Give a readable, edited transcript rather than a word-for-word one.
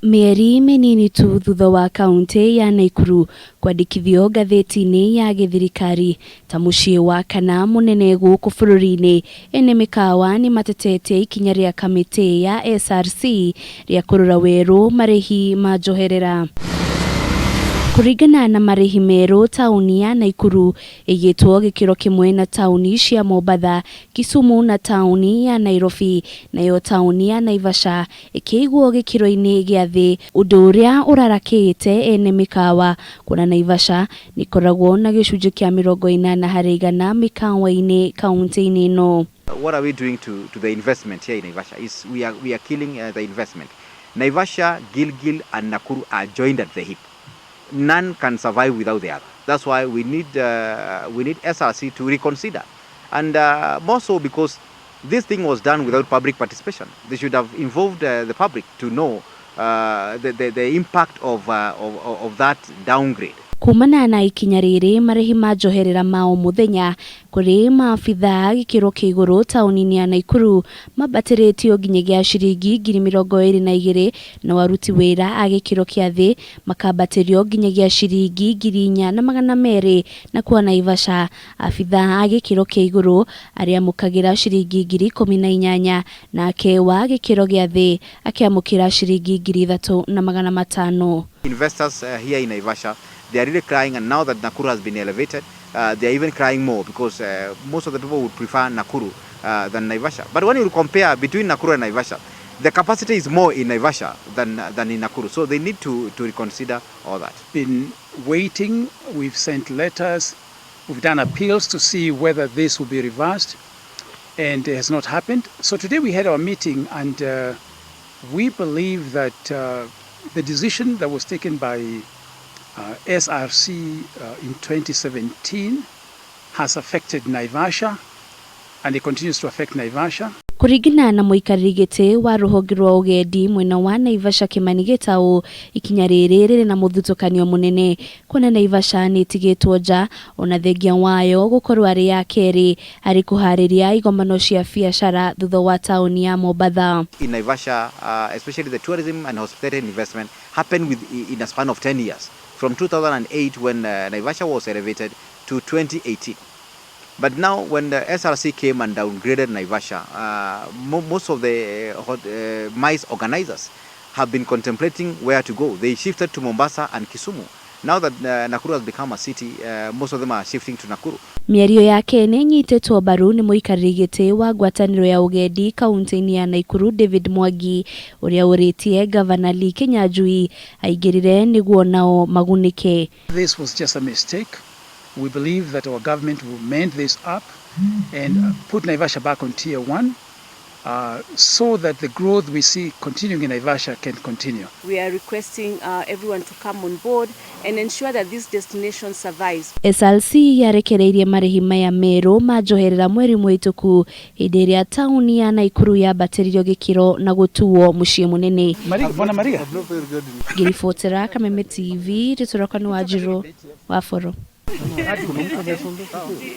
Mieri minini tu thutha wa kaunti ya Naikuru kwandikithio gatheti-ini ya thirikari ta mucii wa kana munene guku bururi-ini ene mikawa nimatetetie ikinya ria kamiti ya SRC ria kurora weru marihi ma njoherera. Kuringana na marihi meru tauni ya Naikuru igitwo gikiro kimwe na tauni cia Mombasa, Kisumu na tauni ya Nairobi, nayo tauni ya Naivasha ikigwo gikiro-ini gia thi, undu uria urarakite ene mikawa kuna Naivasha nikoragwo na gicunji kia 80% mikawa-ini kaunti-ini no. What are we doing to the investment here in Naivasha is we are killing the investment. Naivasha, Gilgil and Nakuru are joined at the hip. None can survive without the other. That's why we need SRC to reconsider, and more so because this thing was done without public participation. They should have involved the public to know the impact of that downgrade. Kumana na ikinya riri marihi ma njoherera mao muthenya kuri maabitha gikiro kiguru tauni-ini ya Naikuru mabatiritio nginyagia ciringi 22,000 na aruti wira a gikiro kia thi makabatirio nginyagia ciringi 4,200 na kwa Naivasha abitha a gikiro kia iguru aria mukagira ciringi 18,000 na kewa gikiro gia thi akiamukira ciringi 3,500. Investors here in Naivasha, they are really crying, and now that Nakuru has been elevated, they are even crying more because most of the people would prefer Nakuru than Naivasha. But when you compare between Nakuru and Naivasha, the capacity is more in Naivasha than in Nakuru. So they need to reconsider all that. Been waiting, we've sent letters, we've done appeals to see whether this will be reversed, and it has not happened. So today we had our meeting, and we believe that the decision that was taken by SRC in 2017 has affected Naivasha, and it continues to affect Naivasha. Kuringana na muikariri giti wa ruhonge rwa ugendi mwena wa Naivasha Kimani Gitau, ikinya riri riri na muthutukanio munene kuna Naivasha ni tigitwo nja ona thengia wayo gukorwo ari ya keri ari kuhariria igomano cia biashara thutha wa tauni ya Mombasa. In Naivasha, especially the tourism and hospitality investment happened in a span of 10 years. From 2008 when Naivasha was elevated to 2018. But now when the SRC came and downgraded Naivasha, most of the MICE organizers have been contemplating where to go. They shifted to Mombasa and Kisumu. Now that Nakuru has become a city, most of them are shifting to Nakuru. Mierio yake ni nyitetwo baru ni muikariri giti wa ngwataniro ya ugendi kaunti-ini ya Naikuru David Mwangi uria uritie Governor Lee Kinyanjui aigirire niguo nao magunike. This was just a mistake. We believe that our government will mend this up and put Naivasha back on tier 1 so that the growth we see continuing in Naivasha can continue. We are requesting everyone to come on board and ensure that this destination survives. SRC yarekereirie marihi maya meru ma njoherera mweri mwituku hindi iria tauni ya Naikuru ya batiririo gikiro na gutuo mucii munene. Bwana Maria. Giribotera Kameme TV, Riturakano wa Jiro wa Foro.